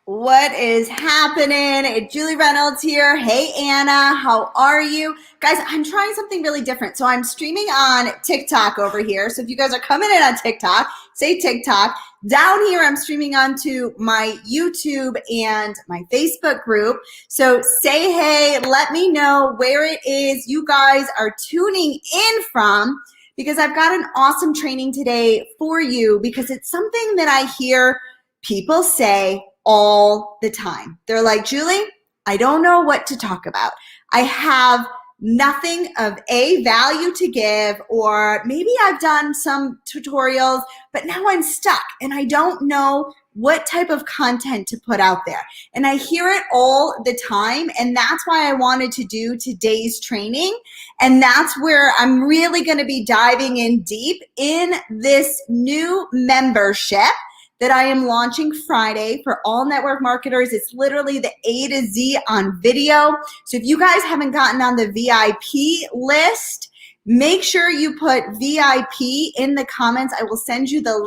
What is happening? It's Julie Reynolds here. Hey, Anna, how are you? Guys, I'm trying something really different. So I'm streaming on TikTok over here. So if you guys are coming in on TikTok, say TikTok. Down here, I'm streaming onto my YouTube and my Facebook group. So say hey, let me know where it is you guys are tuning in from, because I've got an awesome training today for you, because it's something that I hear people say all the time. They're like, Julie, I don't know what to talk about. I have nothing of value to give, or maybe I've done some tutorials, but now I'm stuck and I don't know what type of content to put out there. And I hear it all the time. And that's why I wanted to do today's training. And that's where I'm really going to be diving in deep in this new membership that I am launching Friday for all network marketers. It's literally the A to Z on video. So if you guys haven't gotten on the VIP list, make sure you put VIP in the comments. I will send you the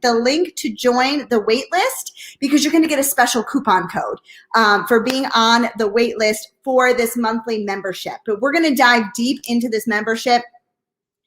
link to join the wait list, because you're going to get a special coupon code for being on the wait list for this monthly membership. But we're going to dive deep into this membership,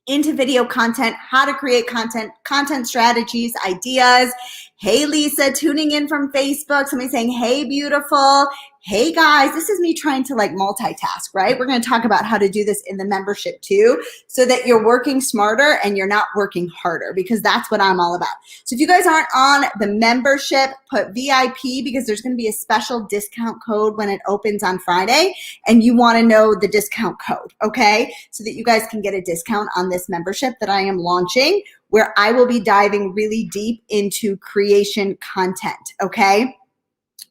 into video content, how to create content strategies, ideas. Hey, Lisa, tuning in from Facebook. Somebody saying, hey, beautiful. Hey, guys, this is me trying to multitask, right? We're going to talk about how to do this in the membership too, so that you're working smarter and you're not working harder, because that's what I'm all about. So if you guys aren't on the membership, put VIP, because there's going to be a special discount code when it opens on Friday, and you want to know the discount code, okay? So that you guys can get a discount on this membership that I am launching, where I will be diving really deep into creation content, okay?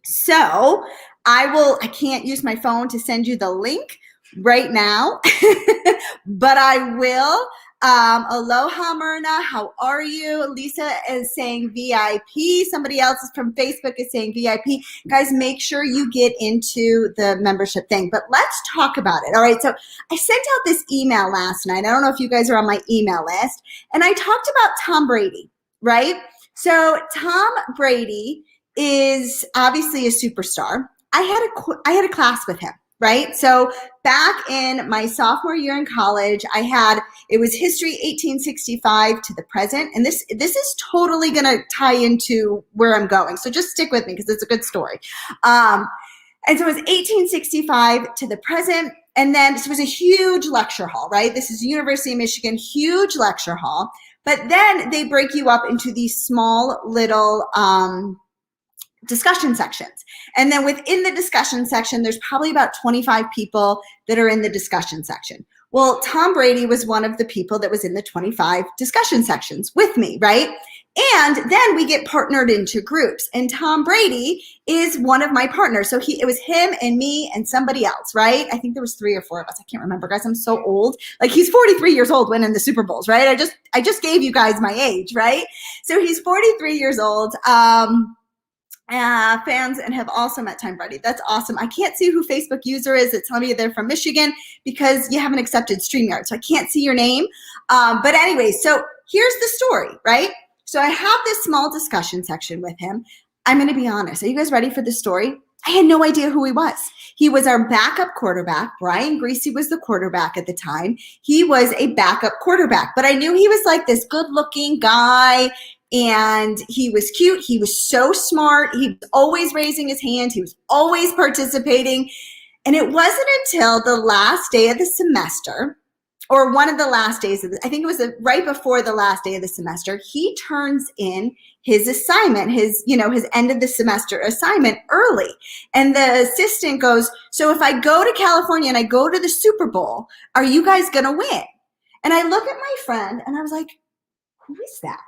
So I can't use my phone to send you the link right now, but I will. Aloha, Myrna, how are you? Lisa is saying VIP. Somebody else is from Facebook is saying VIP. Guys, make sure you get into the membership thing, but let's talk about it. All right, so I sent out this email last night. I don't know if you guys are on my email list, and I talked about Tom Brady, right? So Tom Brady is obviously a superstar. I had a class with him, right? So back in my sophomore year in college, it was history 1865 to the present. And this is totally going to tie into where I'm going. So just stick with me, because it's a good story. And so it was 1865 to the present. And then this was a huge lecture hall, right? This is University of Michigan, huge lecture hall. But then they break you up into these small little discussion sections. And then within the discussion section, there's probably about 25 people that are in the discussion section. Well, Tom Brady was one of the people that was in the 25 discussion sections with me, right? And then we get partnered into groups, and Tom Brady is one of my partners. So it was him and me and somebody else, right? I think there was 3 or 4 of us. I can't remember, guys. I'm so old. He's 43 years old winning the Super Bowls, right? I just gave you guys my age, right? So he's 43 years old. Fans and have also met Tom Brady. That's awesome. I can't see who Facebook user is. It's telling me they're from Michigan, because you haven't accepted StreamYard, so I can't see your name. But anyway, so here's the story, right? So I have this small discussion section with him. I'm going to be honest. Are you guys ready for this story? I had no idea who he was. He was our backup quarterback. Brian Greasy was the quarterback at the time. He was a backup quarterback, but I knew he was like this good-looking guy, and he was cute. He was so smart. He was always raising his hand. He was always participating. And it wasn't until the last day of the semester, or one of the last days I think it was right before the last day of the semester, he turns in his assignment, his end of the semester assignment early. And the assistant goes, so if I go to California and I go to the Super Bowl, are you guys going to win? And I look at my friend and I was like, who is that?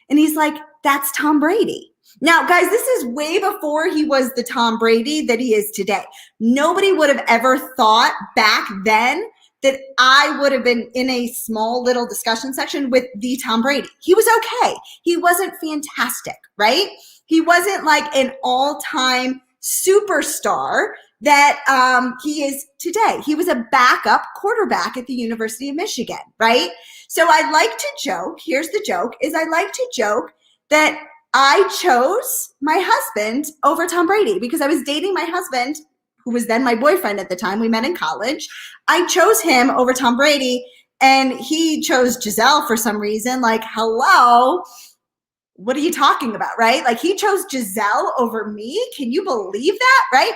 And he's like, that's Tom Brady. Now, guys, this is way before he was the Tom Brady that he is today. Nobody would have ever thought back then that I would have been in a small little discussion section with the Tom Brady. He was okay. He wasn't fantastic, right? He wasn't like an all-time superstar that he is today. He was a backup quarterback at the University of Michigan, right? So I like to joke, here's the joke, is I like to joke that I chose my husband over Tom Brady because I was dating my husband, who was then my boyfriend at the time. We met in college. I chose him over Tom Brady, and he chose Giselle for some reason. Like, hello, what are you talking about, right? Like, he chose Giselle over me. Can you believe that, right?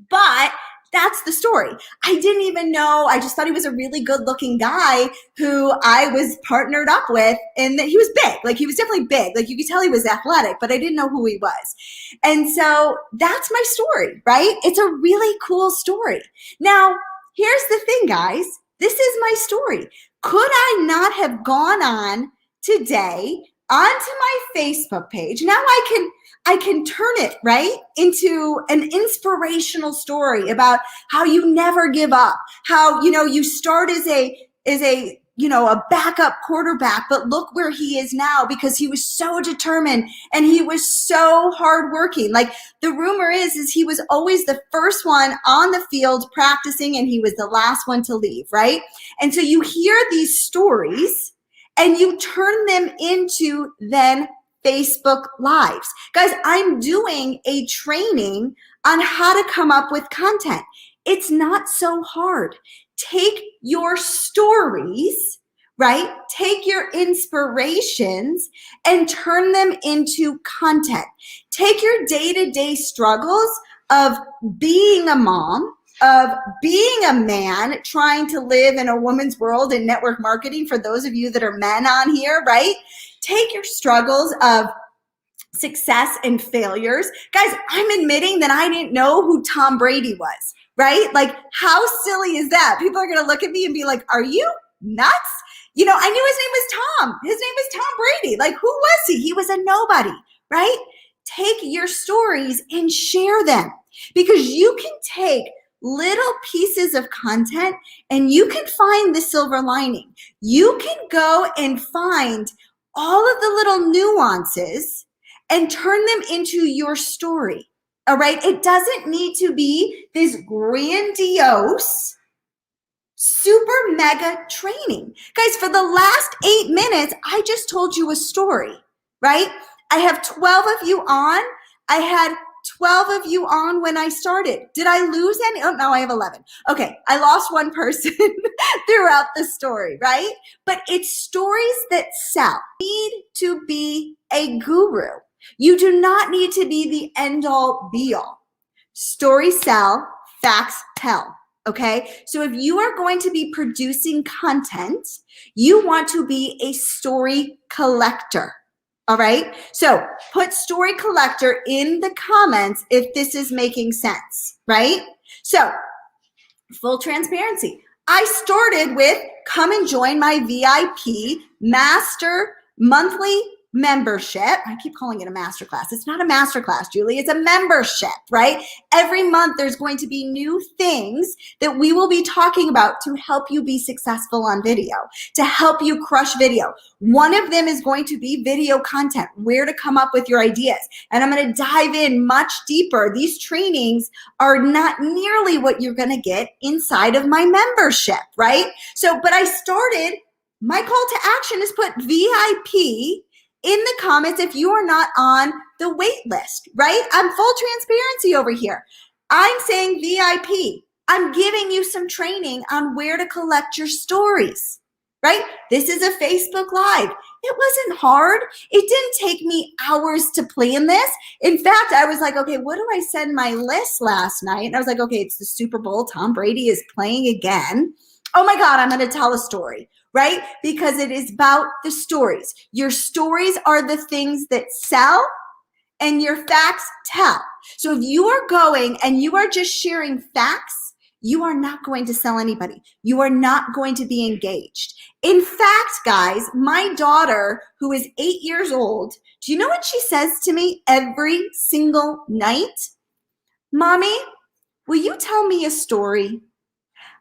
But that's the story. I didn't even know. I just thought he was a really good looking guy who I was partnered up with, and that he was big. Like, he was definitely big. Like, you could tell he was athletic, but I didn't know who he was. And so that's my story, right? It's a really cool story. Now, here's the thing, guys. This is my story. Could I not have gone on today onto my Facebook page? Now I can turn it, right, into an inspirational story about how you never give up, how, you start as a a backup quarterback, but look where he is now because he was so determined and he was so hardworking. Like, the rumor is he was always the first one on the field practicing and he was the last one to leave, right? And so you hear these stories and you turn them into then Facebook Lives. Guys, I'm doing a training on how to come up with content. It's not so hard. Take your stories, right? Take your inspirations and turn them into content. Take your day-to-day struggles of being a mom, of being a man trying to live in a woman's world in network marketing, for those of you that are men on here, right? Take your struggles of success and failures. Guys, I'm admitting that I didn't know who Tom Brady was, right? Like, how silly is that? People are going to look at me and be like, are you nuts? I knew his name was Tom. His name is Tom Brady. Like, who was he? He was a nobody, right? Take your stories and share them, because you can take little pieces of content and you can find the silver lining. You can go and find all of the little nuances and turn them into your story. All right. It doesn't need to be this grandiose, super mega training. Guys, for the last 8 minutes, I just told you a story, right? I have 12 of you on. I had 12 of you on when I started. Did I lose any? Oh, no, I have 11. Okay, I lost one person throughout the story, right? But it's stories that sell. You need to be a guru. You do not need to be the end-all, be-all. Stories sell, facts tell. Okay, so if you are going to be producing content, you want to be a story collector. All right, so put story collector in the comments if this is making sense, right? So, full transparency. I started with come and join my VIP master monthly membership. I keep calling it a masterclass. It's not a masterclass, Julie. It's a membership, right? Every month there's going to be new things that we will be talking about to help you be successful on video, to help you crush video. One of them is going to be video content, where to come up with your ideas. And I'm going to dive in much deeper. These trainings are not nearly what you're going to get inside of my membership, right? So, but I started, my call to action is put VIP in the comments if you are not on the wait list, right? I'm full transparency over here. I'm saying VIP. I'm giving you some training on where to collect your stories, right? This is a Facebook Live. It wasn't hard. It didn't take me hours to plan this. In fact, I was like, okay, what do I send my list last night? And I was like, okay, it's the Super Bowl. Tom Brady is playing again. Oh my God, I'm going to tell a story, right? Because it is about the stories. Your stories are the things that sell and your facts tell. So if you are going and you are just sharing facts, you are not going to sell anybody. You are not going to be engaged. In fact, guys, my daughter, who is 8 years old, do you know what she says to me every single night? Mommy, will you tell me a story?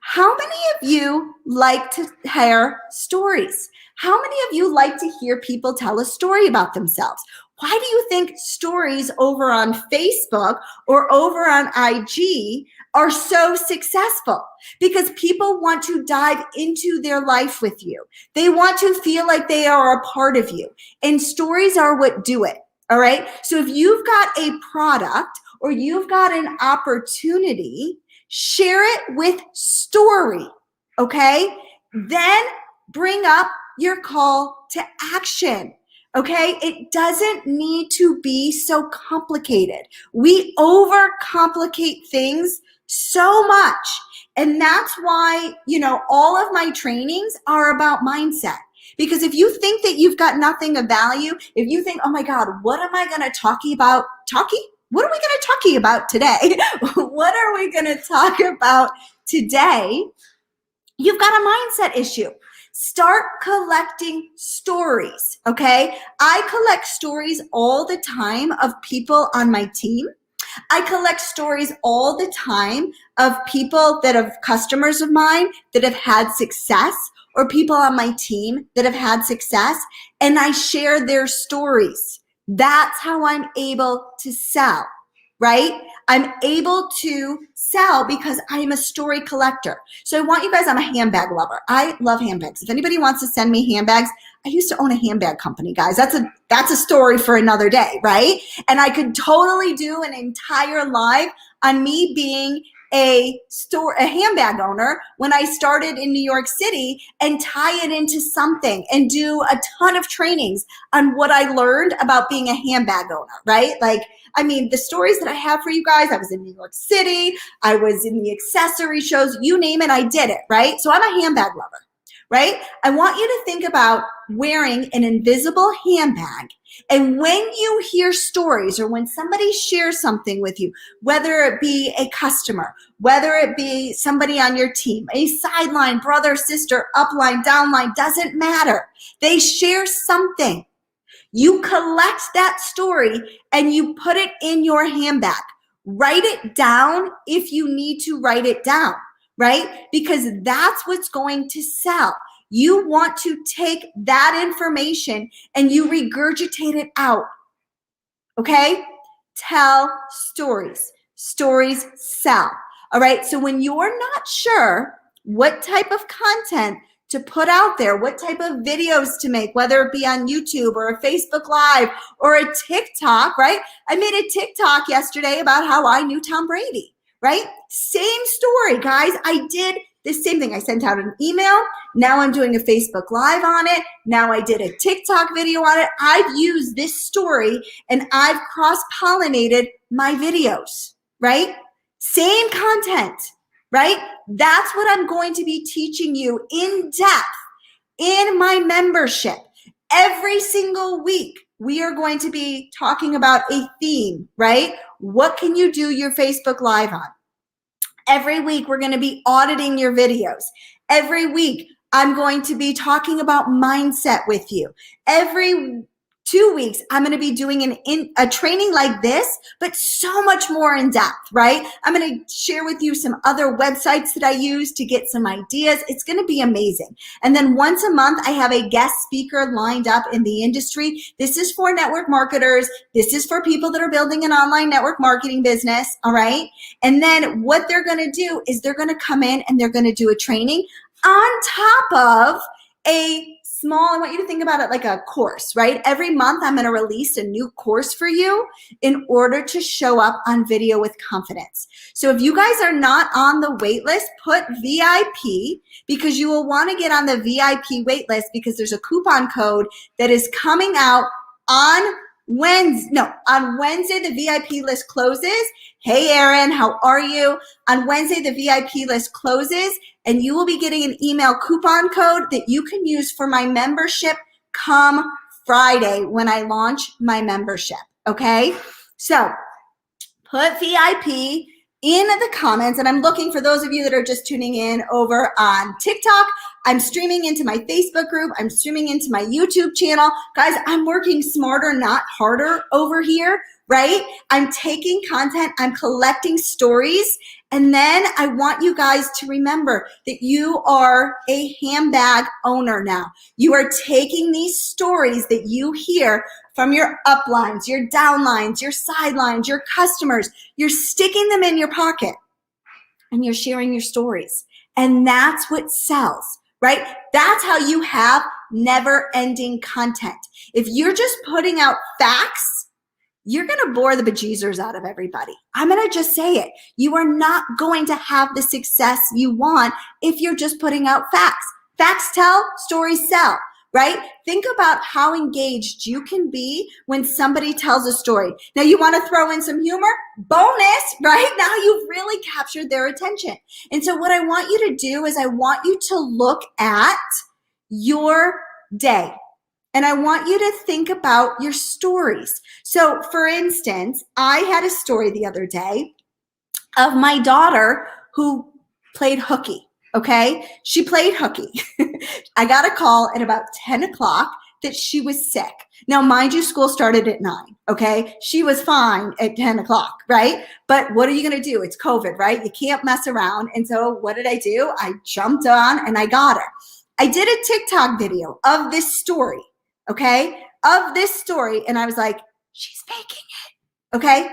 How many of you like to hear stories? How many of you like to hear people tell a story about themselves? Why do you think stories over on Facebook or over on IG are so successful? Because people want to dive into their life with you. They want to feel like they are a part of you. And stories are what do it. All right. So if you've got a product or you've got an opportunity, share it with story. Okay. Then bring up your call to action. Okay. It doesn't need to be so complicated. We overcomplicate things so much. And that's why, all of my trainings are about mindset. Because if you think that you've got nothing of value, if you think, oh my God, what am I going to talk about? What are we going to talk about today? What are we going to talk about today? You've got a mindset issue. Start collecting stories, okay? I collect stories all the time of people on my team. I collect stories all the time of people that have customers of mine that have had success, or people on my team that have had success, and I share their stories. That's how I'm able to sell, right? I'm able to sell because I'm a story collector. So I want you guys, I'm a handbag lover. I love handbags. If anybody wants to send me handbags, I used to own a handbag company, guys. That's a story for another day, right? And I could totally do an entire live on me being a handbag owner when I started in New York City, and tie it into something and do a ton of trainings on what I learned about being a handbag owner, right? The stories that I have for you guys, I was in New York City, I was in the accessory shows, you name it, I did it, right? So I'm a handbag lover, right? I want you to think about wearing an invisible handbag. And when you hear stories, or when somebody shares something with you, whether it be a customer, whether it be somebody on your team, a sideline, brother, sister, upline, downline, doesn't matter. They share something. You collect that story and you put it in your handbag. Write it down if you need to write it down, right? Because that's what's going to sell. You want to take that information and you regurgitate it out, okay? Tell stories. Stories sell, all right? So when you're not sure what type of content to put out there, what type of videos to make, whether it be on YouTube or a Facebook Live or a TikTok, right? I made a TikTok yesterday about how I knew Tom Brady, right? Same story, guys. I did the same thing. I sent out an email. Now I'm doing a Facebook Live on it. Now I did a TikTok video on it. I've used this story and I've cross-pollinated my videos, right? Same content, right? That's what I'm going to be teaching you in depth in my membership. Every single week, we are going to be talking about a theme, right? What can you do your Facebook Live on? Every week, we're going to be auditing your videos. Every week, I'm going to be talking about mindset with you. Every 2 weeks, I'm going to be doing a training like this, but so much more in depth, right? I'm going to share with you some other websites that I use to get some ideas. It's going to be amazing. And then once a month, I have a guest speaker lined up in the industry. This is for network marketers. This is for people that are building an online network marketing business, all right? And then what they're going to do is they're going to come in and they're going to do a training on top of a small, I want you to think about it like a course, right? Every month I'm going to release a new course for you in order to show up on video with confidence. So if you guys are not on the wait list, put VIP, because you will want to get on the VIP wait list, because there's a coupon code that is coming out on Wednesday. The VIP list closes. Hey, Erin, how are you? On Wednesday, the VIP list closes, and you will be getting an email coupon code that you can use for my membership come Friday when I launch my membership, okay? So put VIP in the comments, and I'm looking for those of you that are just tuning in over on TikTok. I'm streaming into my Facebook group. I'm streaming into my YouTube channel. Guys, I'm working smarter, not harder over here, right? I'm taking content, I'm collecting stories, and then I want you guys to remember that you are a handbag owner now. You are taking these stories that you hear from your uplines, your downlines, your sidelines, your customers. You're sticking them in your pocket and you're sharing your stories. And that's what sells, right? That's how you have never-ending content. If you're just putting out facts, you're going to bore the bejeezers out of everybody. I'm going to just say it. You are not going to have the success you want if you're just putting out facts. Facts tell, stories sell, right? Think about how engaged you can be when somebody tells a story. Now you want to throw in some humor? Bonus, right? Now you've really captured their attention. And so what I want you to do is I want you to look at your day. And I want you to think about your stories. So for instance, I had a story the other day of my daughter who played hooky, okay? She played hooky. I got a call at about 10 o'clock that she was sick. Now, mind you, school started at 9, okay? She was fine at 10 o'clock, right? But what are you gonna do? It's COVID, right? You can't mess around. And so what did I do? I jumped on and I got her. I did a TikTok video of this story. Okay, of this story. And I was like, she's faking it. Okay.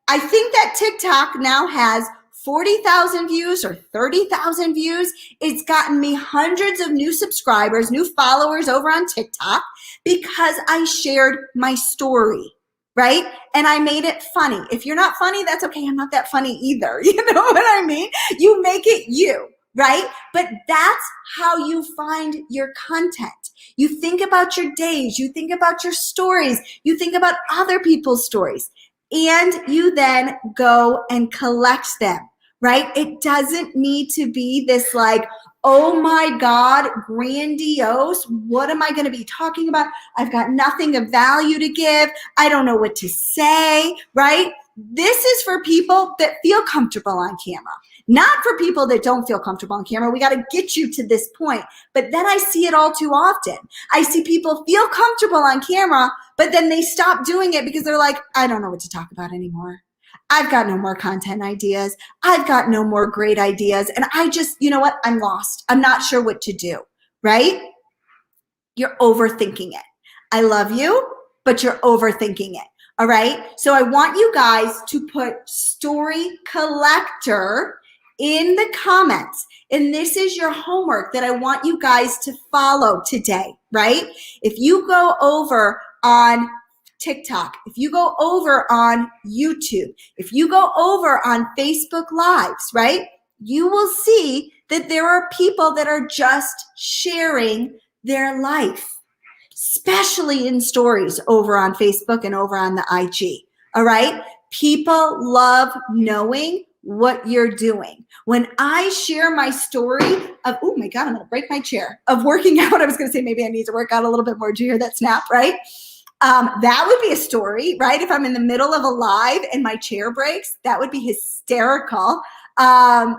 I think that TikTok now has 40,000 views or 30,000 views. It's gotten me hundreds of new subscribers, new followers over on TikTok because I shared my story, right? And I made it funny. If you're not funny, that's okay. I'm not that funny either. You know what I mean? You make it you. Right? But that's how you find your content. You think about your days, you think about your stories, you think about other people's stories, and you then go and collect them, right? It doesn't need to be this like, oh my God, grandiose. What am I going to be talking about? I've got nothing of value to give. I don't know what to say, right? This is for people that feel comfortable on camera. Not for people that don't feel comfortable on camera. We got to get you to this point. But then I see it all too often. I see people feel comfortable on camera, but then they stop doing it because they're like, I don't know what to talk about anymore. I've got no more content ideas. I've got no more great ideas. And I just, you know what? I'm lost. I'm not sure what to do, right? You're overthinking it. I love you, but you're overthinking it. All right. So I want you guys to put story collector in the comments. And this is your homework that I want you guys to follow today, right? If you go over on TikTok, if you go over on YouTube, if you go over on Facebook Lives, right? You will see that there are people that are just sharing their life, especially in stories over on Facebook and over on the IG, all right? People love knowing what you're doing. When I share my story of, oh my God, I'm going to break my chair, of working out. I was going to say, maybe I need to work out a little bit more. Do you hear that snap, right? That would be a story, right? If I'm in the middle of a live and my chair breaks, that would be hysterical. That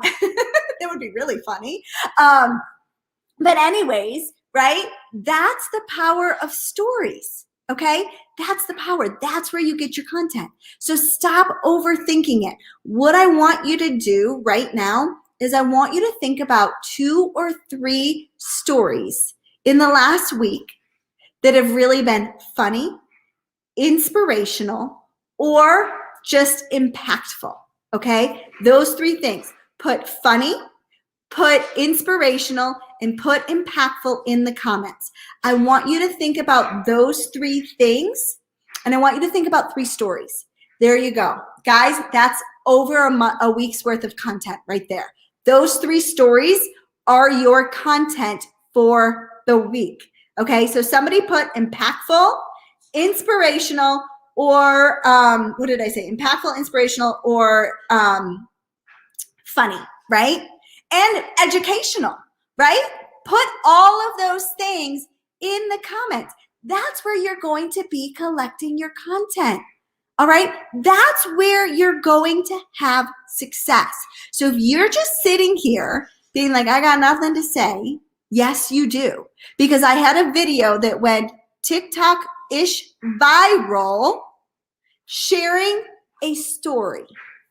would be really funny. But anyways, right? That's the power of stories. Okay, that's the power. That's where you get your content. So stop overthinking it. What I want you to do right now is I want you to think about 2 or 3 stories in the last week that have really been funny, inspirational, or just impactful. Okay, those 3 things. Put funny, put inspirational, and put impactful in the comments. I want you to think about those 3 things, and I want you to think about 3 stories. There you go. Guys, that's over a week's worth of content right there. Those 3 stories are your content for the week. Okay, so somebody put impactful, inspirational, or what did I say? Impactful, inspirational, or funny, right? And educational, right? Put all of those things in the comments. That's where you're going to be collecting your content. All right? That's where you're going to have success. So if you're just sitting here being like, I got nothing to say, yes, you do. Because I had a video that went TikTok-ish viral sharing a story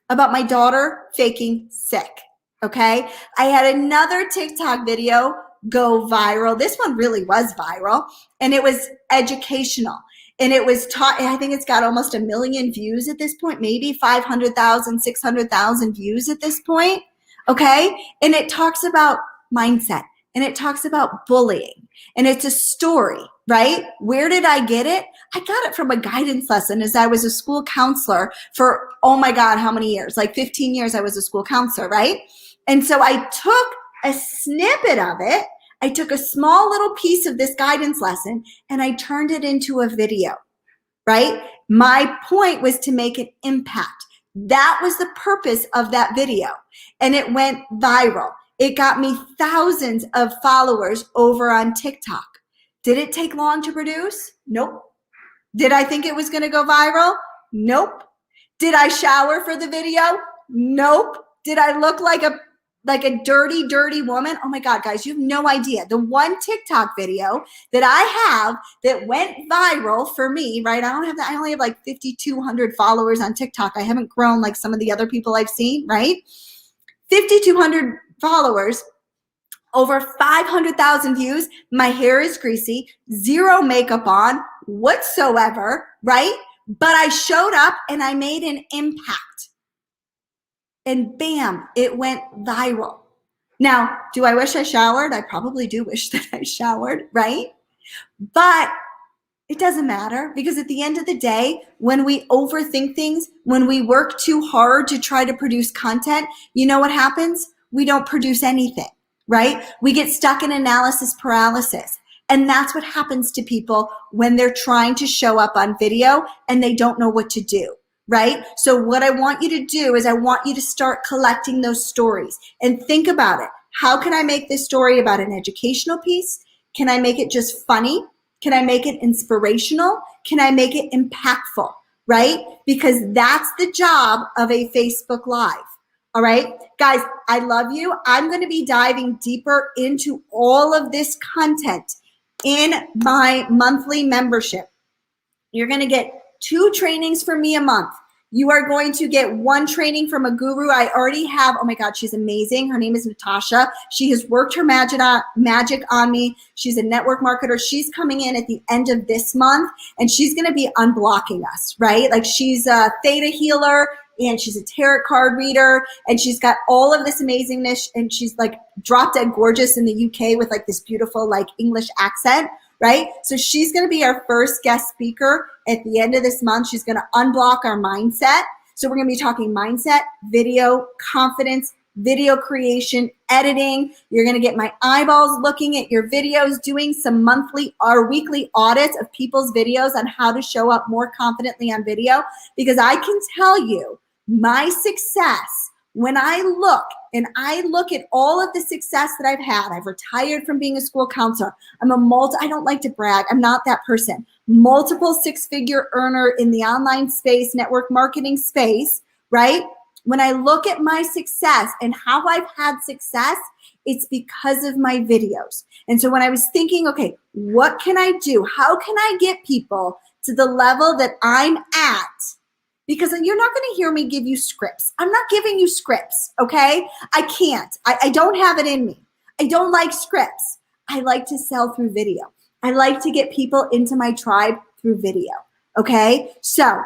about my daughter faking sick. Okay. I had another TikTok video go viral. This one really was viral, and it was educational, and it was taught. I think it's got almost 1 million views at this point, maybe 500,000, 600,000 views at this point. Okay. And it talks about mindset. and it talks about bullying, and it's a story, right? Where did I get it? I got it from a guidance lesson as I was a school counselor for, oh my God, how many years? Like 15 years I was a school counselor, right? And so I took a snippet of it. I took a small little piece of this guidance lesson and I turned it into a video, right? My point was to make an impact. That was the purpose of that video. And it went viral. It got me thousands of followers over on TikTok. Did it take long to produce? Nope. Did I think it was going to go viral? Nope. Did I shower for the video? Nope. Did I look like a dirty woman? Oh my God, guys, you have no idea. The one TikTok video that I have that went viral for me, right? I only have like 5,200 followers on TikTok. I haven't grown like some of the other people I've seen, right? 5,200 followers, over 500,000 views. My hair is greasy, zero makeup on whatsoever, right? But I showed up and I made an impact. And bam, it went viral. Now, do I wish I showered? I probably do wish that I showered, right? But it doesn't matter, because at the end of the day, when we overthink things, when we work too hard to try to produce content, you know what happens? We don't produce anything, right? We get stuck in analysis paralysis. And that's what happens to people when they're trying to show up on video and they don't know what to do. Right? So what I want you to do is I want you to start collecting those stories and think about it. How can I make this story about an educational piece? Can I make it just funny? Can I make it inspirational? Can I make it impactful? Right? Because that's the job of a Facebook Live. All right, guys, I love you. I'm going to be diving deeper into all of this content in my monthly membership. You're going to get 2 trainings from me a month. You are going to get 1 training from a guru I already have. Oh my God, she's amazing. Her name is Natasha. She has worked her magic on me. She's a network marketer. She's coming in at the end of this month, and she's going to be unblocking us, right? Like, she's a theta healer, and she's a tarot card reader, and she's got all of this amazingness, and she's like drop dead gorgeous in the UK with like this beautiful like English accent. Right? So she's going to be our first guest speaker at the end of this month. She's going to unblock our mindset. So we're going to be talking mindset, video, confidence, video creation, editing. You're going to get my eyeballs looking at your videos, doing some monthly or weekly audits of people's videos on how to show up more confidently on video. Because I can tell you, my success, when I look at all of the success that I've had, I've retired from being a school counselor. I don't like to brag. I'm not that person. Multiple 6-figure earner in the online space, network marketing space, right? When I look at my success and how I've had success, it's because of my videos. And so when I was thinking, okay, what can I do? How can I get people to the level that I'm at? Because you're not going to hear me give you scripts. I'm not giving you scripts, okay? I can't. I don't have it in me. I don't like scripts. I like to sell through video. I like to get people into my tribe through video, okay? So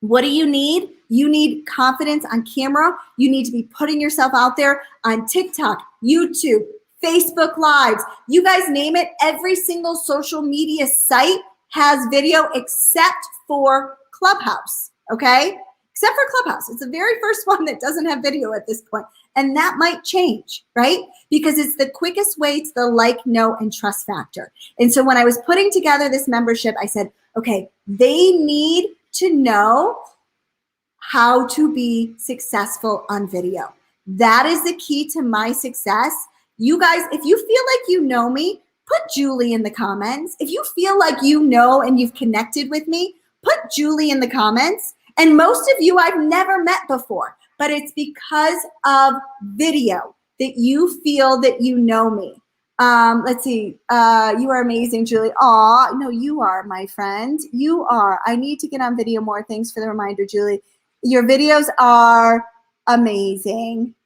what do you need? You need confidence on camera. You need to be putting yourself out there on TikTok, YouTube, Facebook Lives. You guys name it. Every single social media site has video except for Clubhouse. Okay, except for Clubhouse. It's the very first one that doesn't have video at this point. And that might change, right? Because it's the quickest way to the like, know, and trust factor. And so when I was putting together this membership, I said, okay, they need to know how to be successful on video. That is the key to my success. You guys, if you feel like you know me, put Julie in the comments. If you feel like you know and you've connected with me, put Julie in the comments. And most of you I've never met before, but it's because of video that you feel that you know me. Let's see. You are amazing, Julie. Aw, no, you are, my friend. You are. I need to get on video more. Thanks for the reminder, Julie. Your videos are amazing.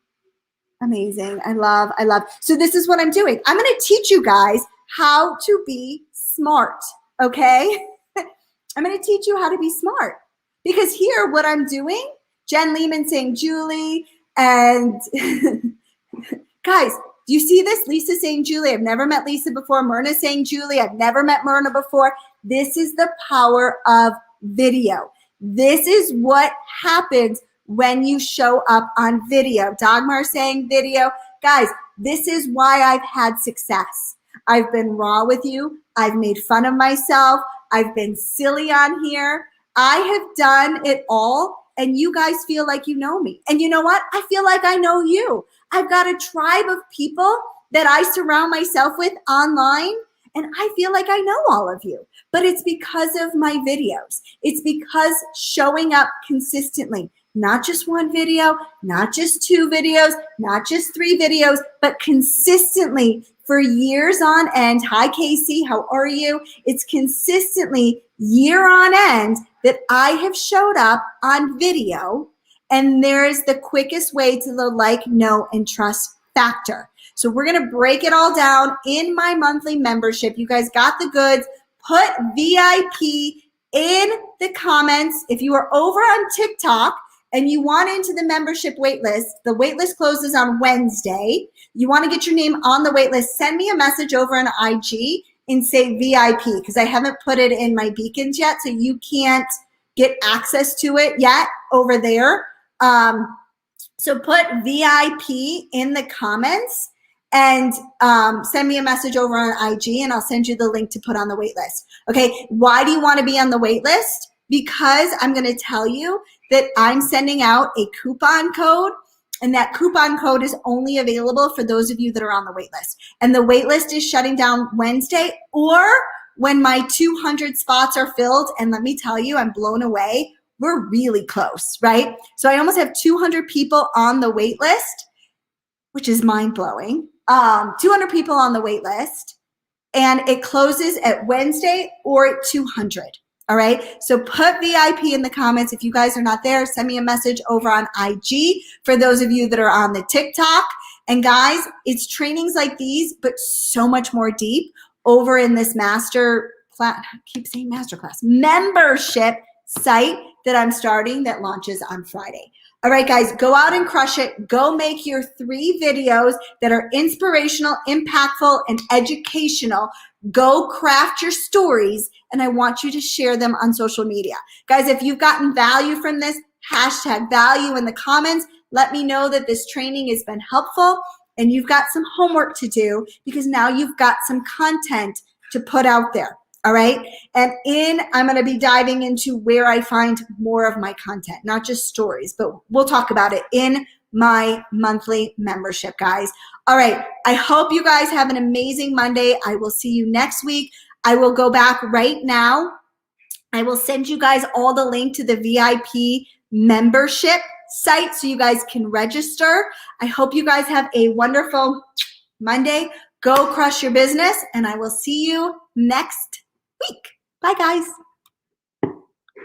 Amazing. I love. So this is what I'm doing. I'm going to teach you guys how to be smart, okay? I'm going to teach you how to be smart. Because here, what I'm doing, Jen Lehman saying Julie, and guys, Do you see this? Lisa saying Julie. I've never met Lisa before. Myrna saying Julie. I've never met Myrna before. This is the power of video. This is what happens when you show up on video. Dagmar saying video. Guys, this is why I've had success. I've been raw with you. I've made fun of myself. I've been silly on here. I have done it all, and you guys feel like you know me. And you know what? I feel like I know you. I've got a tribe of people that I surround myself with online, and I feel like I know all of you. But it's because of my videos. It's because showing up consistently, not just one video, not just 2 videos, not just 3 videos, but consistently for years on end. Hi, Casey, how are you? It's consistently year on end that I have showed up on video, and there's the quickest way to the like, know, and trust factor. So we're going to break it all down in my monthly membership. You guys got the goods. Put VIP in the comments. If you are over on TikTok and you want into the membership waitlist, the waitlist closes on Wednesday. You want to get your name on the waitlist, send me a message over on IG and say VIP, because I haven't put it in my beacons yet, so you can't get access to it yet over there. So put VIP in the comments and send me a message over on IG, and I'll send you the link to put on the wait list. Okay, why do you want to be on the wait list? Because I'm going to tell you that I'm sending out a coupon code, and that coupon code is only available for those of you that are on the wait list. And the wait list is shutting down Wednesday, or when my 200 spots are filled. And let me tell you, I'm blown away. We're really close, right? So I almost have 200 people on the wait list, which is mind-blowing. 200 people on the wait list, and it closes at Wednesday or at 200. All right, so put VIP in the comments. If you guys are not there, send me a message over on IG for those of you that are on the TikTok. And guys, it's trainings like these, but so much more deep over in this master class. I keep saying masterclass membership site that I'm starting that launches on Friday. All right, guys, go out and crush it. Go make your 3 videos that are inspirational, impactful, and educational. Go craft your stories, and I want you to share them on social media. Guys, if you've gotten value from this, hashtag value in the comments. Let me know that this training has been helpful, and you've got some homework to do, because now you've got some content to put out there. All right. And I'm going to be diving into where I find more of my content, not just stories, but we'll talk about it in my monthly membership, guys. All right. I hope you guys have an amazing Monday. I will see you next week. I will go back right now. I will send you guys all the link to the VIP membership site so you guys can register. I hope you guys have a wonderful Monday. Go crush your business, and I will see you next week. Bye, guys.